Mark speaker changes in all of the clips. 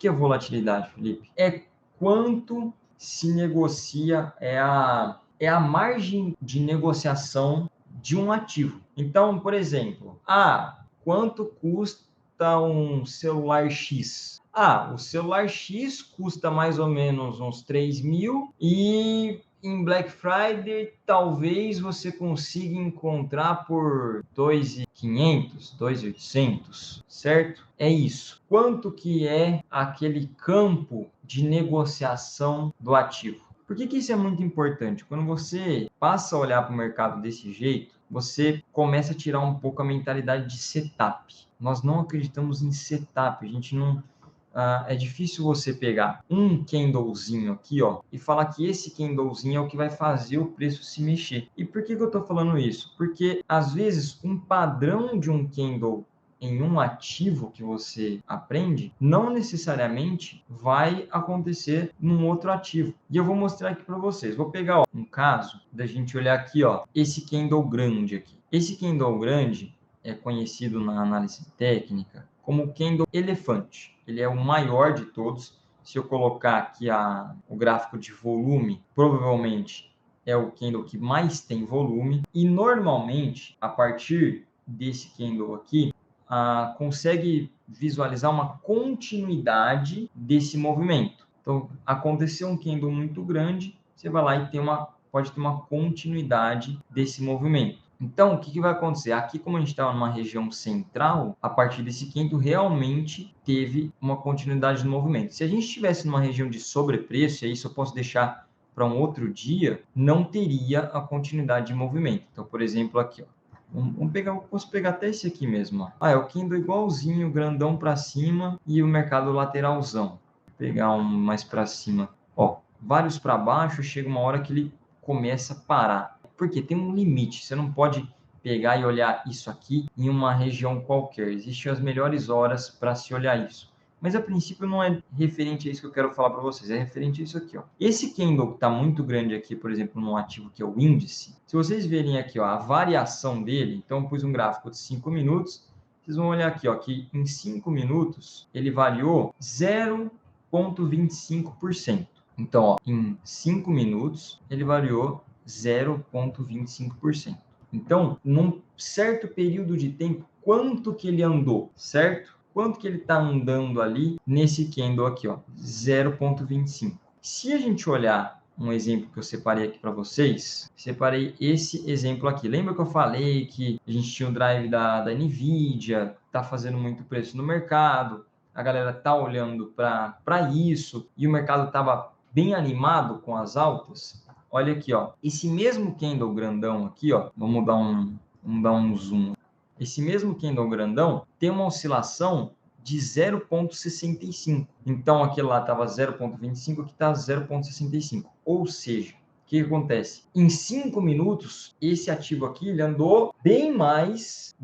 Speaker 1: que é volatilidade, Felipe? É quanto se negocia, é a margem de negociação de um ativo. Então, por exemplo, quanto custa um celular X? O celular X custa mais ou menos uns 3 mil e em Black Friday talvez você consiga encontrar por 2.500, 2.800, certo? É isso. Quanto que é aquele campo de negociação do ativo? Por que isso é muito importante? Quando você passa a olhar para o mercado desse jeito, você começa a tirar um pouco a mentalidade de setup. Nós não acreditamos em setup, a gente não... é difícil você pegar um candlezinho aqui, ó, e falar que esse candlezinho é o que vai fazer o preço se mexer. E por que eu estou falando isso? Porque, às vezes, um padrão de um candle em um ativo que você aprende, não necessariamente vai acontecer num outro ativo. E eu vou mostrar aqui para vocês. Vou pegar um caso da gente olhar aqui, ó, esse candle grande aqui. Esse candle grande é conhecido na análise técnica como candle elefante. Ele é o maior de todos. Se eu colocar aqui o gráfico de volume, provavelmente é o candle que mais tem volume. E normalmente, a partir desse candle aqui, consegue visualizar uma continuidade desse movimento. Então, aconteceu um candle muito grande, você vai lá e pode ter uma continuidade desse movimento. Então, o que vai acontecer? Aqui, como a gente estava numa região central, a partir desse candle realmente teve uma continuidade do movimento. Se a gente estivesse numa região de sobrepreço, e isso eu posso deixar para um outro dia, não teria a continuidade de movimento. Então, por exemplo, aqui, ó. Posso pegar até esse aqui mesmo. Ó. É o candle igualzinho, grandão para cima e o mercado lateralzão. Vou pegar um mais para cima. Ó, vários para baixo, chega uma hora que ele começa a parar. Porque tem um limite, você não pode pegar e olhar isso aqui em uma região qualquer. Existem as melhores horas para se olhar isso. Mas a princípio não é referente a isso que eu quero falar para vocês, é referente a isso aqui, ó. Esse candle que está muito grande aqui, por exemplo, num ativo que é o índice, se vocês verem aqui, ó, a variação dele, então eu pus um gráfico de 5 minutos, vocês vão olhar aqui, ó, que em 5 minutos ele variou 0,25%. Então, ó, em 5 minutos ele variou 0,25%. Então, num certo período de tempo, quanto que ele andou, certo? Quanto que ele está andando ali nesse candle aqui, ó, 0,25. Se a gente olhar um exemplo que eu separei aqui para vocês, separei esse exemplo aqui. Lembra que eu falei que a gente tinha o drive da NVIDIA, tá fazendo muito preço no mercado, a galera tá olhando para isso, e o mercado estava bem animado com as altas? Olha aqui, ó, esse mesmo candle grandão aqui, ó, vamos dar um zoom. Esse mesmo candle grandão tem uma oscilação de 0,65. Então, aquele lá estava 0,25, aqui está 0,65. Ou seja, o que acontece? Em 5 minutos, esse ativo aqui ele andou bem mais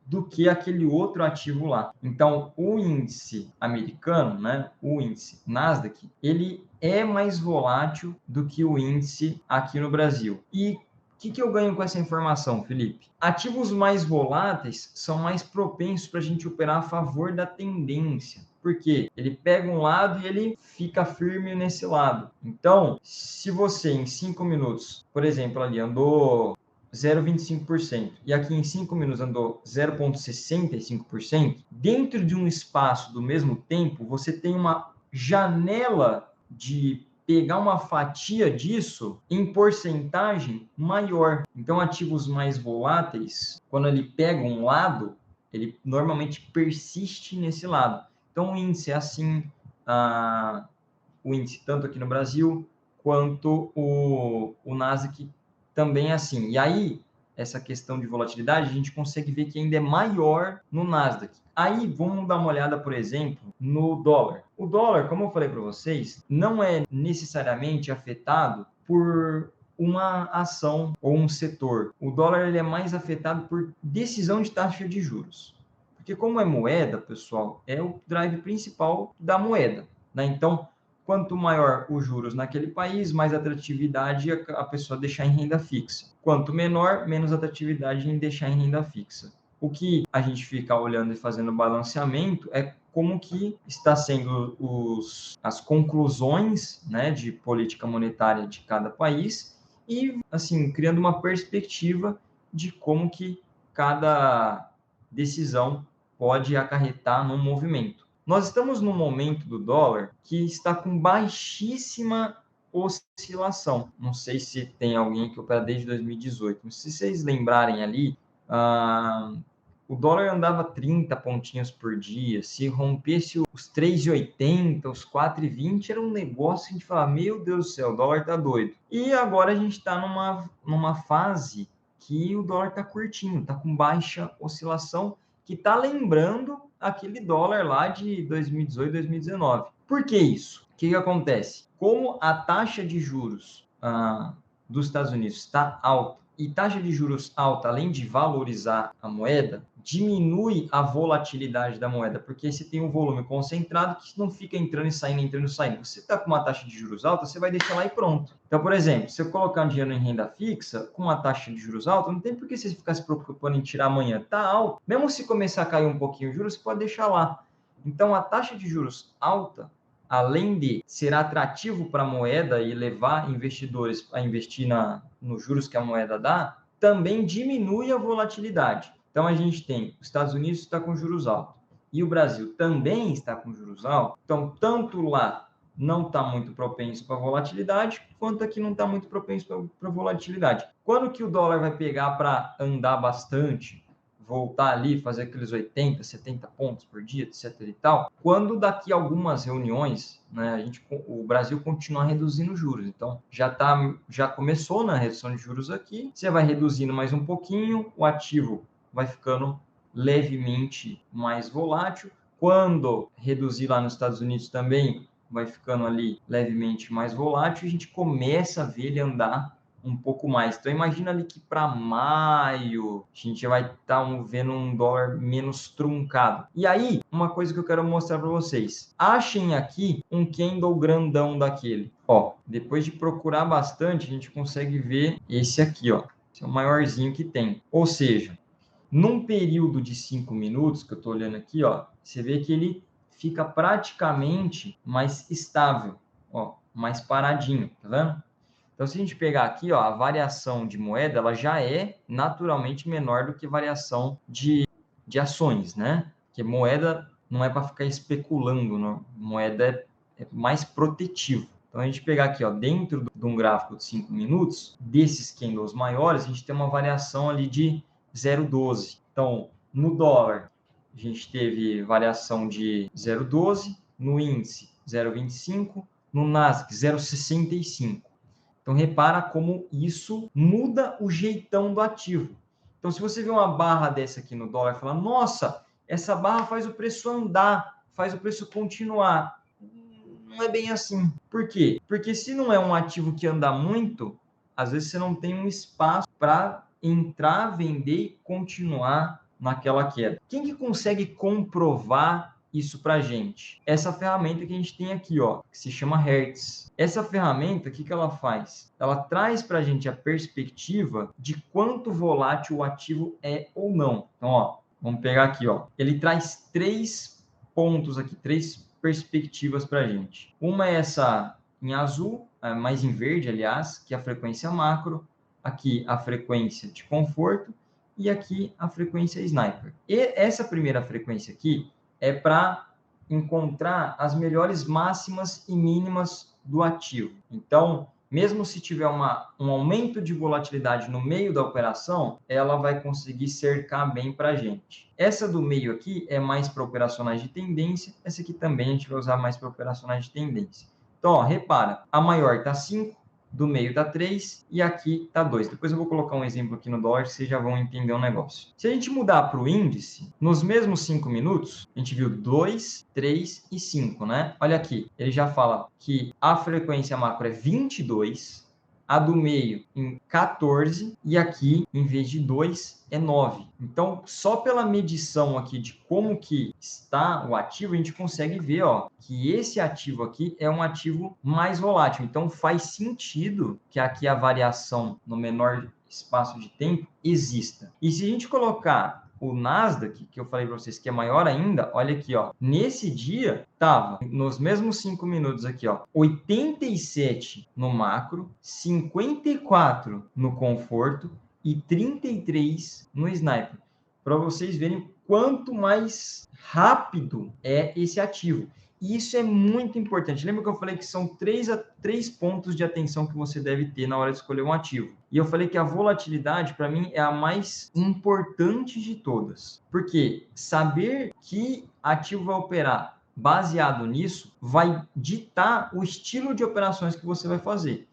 Speaker 1: do que aquele outro ativo lá. Então, o índice americano, né, o índice Nasdaq, ele é mais volátil do que o índice aqui no Brasil. E o que eu ganho com essa informação, Felipe? Ativos mais voláteis são mais propensos para a gente operar a favor da tendência. Porque ele pega um lado e ele fica firme nesse lado. Então, se você em 5 minutos, por exemplo, ali andou 0,25% e aqui em 5 minutos andou 0,65%, dentro de um espaço do mesmo tempo, você tem uma janela de pegar uma fatia disso em porcentagem maior. Então, ativos mais voláteis, quando ele pega um lado, ele normalmente persiste nesse lado. Então, o índice é assim, o índice tanto aqui no Brasil, quanto o Nasdaq também é assim. E aí, essa questão de volatilidade, a gente consegue ver que ainda é maior no Nasdaq. Aí, vamos dar uma olhada, por exemplo, no dólar. O dólar, como eu falei para vocês, não é necessariamente afetado por uma ação ou um setor. O dólar ele é mais afetado por decisão de taxa de juros. Porque como é moeda, pessoal, é o drive principal da moeda, né? Então, quanto maior os juros naquele país, mais atratividade a pessoa deixar em renda fixa. Quanto menor, menos atratividade em deixar em renda fixa. O que a gente fica olhando e fazendo balanceamento é como que está sendo as conclusões, né, de política monetária de cada país e, assim, criando uma perspectiva de como que cada decisão pode acarretar num movimento. Nós estamos num momento do dólar que está com baixíssima oscilação. Não sei se tem alguém que opera desde 2018, mas se vocês lembrarem ali, o dólar andava 30 pontinhos por dia. Se rompesse os 3,80, os 4,20, era um negócio que a gente falava, meu Deus do céu, o dólar tá doido. E agora a gente está numa fase que o dólar está curtinho, está com baixa oscilação, que está lembrando aquele dólar lá de 2018, 2019. Por que isso? O que acontece? Como a taxa de juros dos Estados Unidos está alta, e taxa de juros alta, além de valorizar a moeda, diminui a volatilidade da moeda, porque você tem um volume concentrado que não fica entrando e saindo, entrando e saindo. Você está com uma taxa de juros alta, você vai deixar lá e pronto. Então, por exemplo, se eu colocar um dinheiro em renda fixa, com uma taxa de juros alta, não tem por que você ficar se preocupando em tirar amanhã. Está alto. Mesmo se começar a cair um pouquinho o juros, você pode deixar lá. Então, a taxa de juros alta, além de ser atrativo para a moeda e levar investidores a investir nos juros que a moeda dá, também diminui a volatilidade. Então, a gente tem os Estados Unidos está com juros altos e o Brasil também está com juros altos. Então, tanto lá não está muito propenso para volatilidade, quanto aqui não está muito propenso para volatilidade. Quando que o dólar vai pegar para andar bastante, voltar ali, fazer aqueles 80, 70 pontos por dia, etc e tal, quando daqui a algumas reuniões, né, o Brasil continua reduzindo juros. Então, já começou na redução de juros aqui, você vai reduzindo mais um pouquinho, o ativo vai ficando levemente mais volátil. Quando reduzir lá nos Estados Unidos também, vai ficando ali levemente mais volátil, e a gente começa a ver ele andar um pouco mais. Então, imagina ali que para maio a gente vai estar vendo um dólar menos truncado. E aí, uma coisa que eu quero mostrar para vocês. Achem aqui um candle grandão daquele. Ó, depois de procurar bastante, a gente consegue ver esse aqui, ó. Esse é o maiorzinho que tem. Ou seja, num período de 5 minutos, que eu estou olhando aqui, ó, você vê que ele fica praticamente mais estável, ó, mais paradinho, tá vendo? Então, se a gente pegar aqui, ó, a variação de moeda, ela já é naturalmente menor do que variação de ações, né? Porque moeda não é para ficar especulando, não. Moeda é mais protetivo. Então, a gente pegar aqui, ó, dentro de um gráfico de 5 minutos, desses candles maiores, a gente tem uma variação ali de 0,12. Então, no dólar, a gente teve variação de 0,12, no índice 0,25, no Nasdaq 0,65. Então, repara como isso muda o jeitão do ativo. Então, se você vê uma barra dessa aqui no dólar e fala, nossa, essa barra faz o preço andar, faz o preço continuar. Não é bem assim. Por quê? Porque se não é um ativo que anda muito, às vezes você não tem um espaço para entrar, vender e continuar naquela queda. Quem que consegue comprovar isso para a gente? Essa ferramenta que a gente tem aqui, ó, que se chama Hertz. Essa ferramenta, o que ela faz? Ela traz para a gente a perspectiva de quanto volátil o ativo é ou não. Então, ó, vamos pegar aqui, ó. Ele traz 3 pontos aqui, 3 perspectivas para a gente. Uma é essa em azul, mais em verde, aliás, que é a frequência macro. Aqui a frequência de conforto e aqui a frequência sniper. E essa primeira frequência aqui é para encontrar as melhores máximas e mínimas do ativo. Então, mesmo se tiver um aumento de volatilidade no meio da operação, ela vai conseguir cercar bem para a gente. Essa do meio aqui é mais para operacionais de tendência, essa aqui também a gente vai usar mais para operacionais de tendência. Então, ó, repara, a maior está 5, do meio está 3 e aqui está 2. Depois eu vou colocar um exemplo aqui no dólar, vocês já vão entender o negócio. Se a gente mudar para o índice, nos mesmos 5 minutos, a gente viu 2, 3 e 5, né? Olha aqui, ele já fala que a frequência macro é 22, a do meio em 14 e aqui, em vez de 2, é 9. Então, só pela medição aqui de como que está o ativo, a gente consegue ver, ó, que esse ativo aqui é um ativo mais volátil. Então, faz sentido que aqui a variação no menor espaço de tempo exista. E se a gente colocar O Nasdaq, que eu falei para vocês que é maior ainda, olha aqui, ó. Nesse dia, estava nos mesmos 5 minutos aqui, ó, 87 no macro, 54 no conforto e 33 no sniper. Para vocês verem quanto mais rápido é esse ativo. E isso é muito importante. Lembra que eu falei que são três pontos de atenção que você deve ter na hora de escolher um ativo? E eu falei que a volatilidade, para mim, é a mais importante de todas. Porque saber que ativo vai operar baseado nisso vai ditar o estilo de operações que você vai fazer.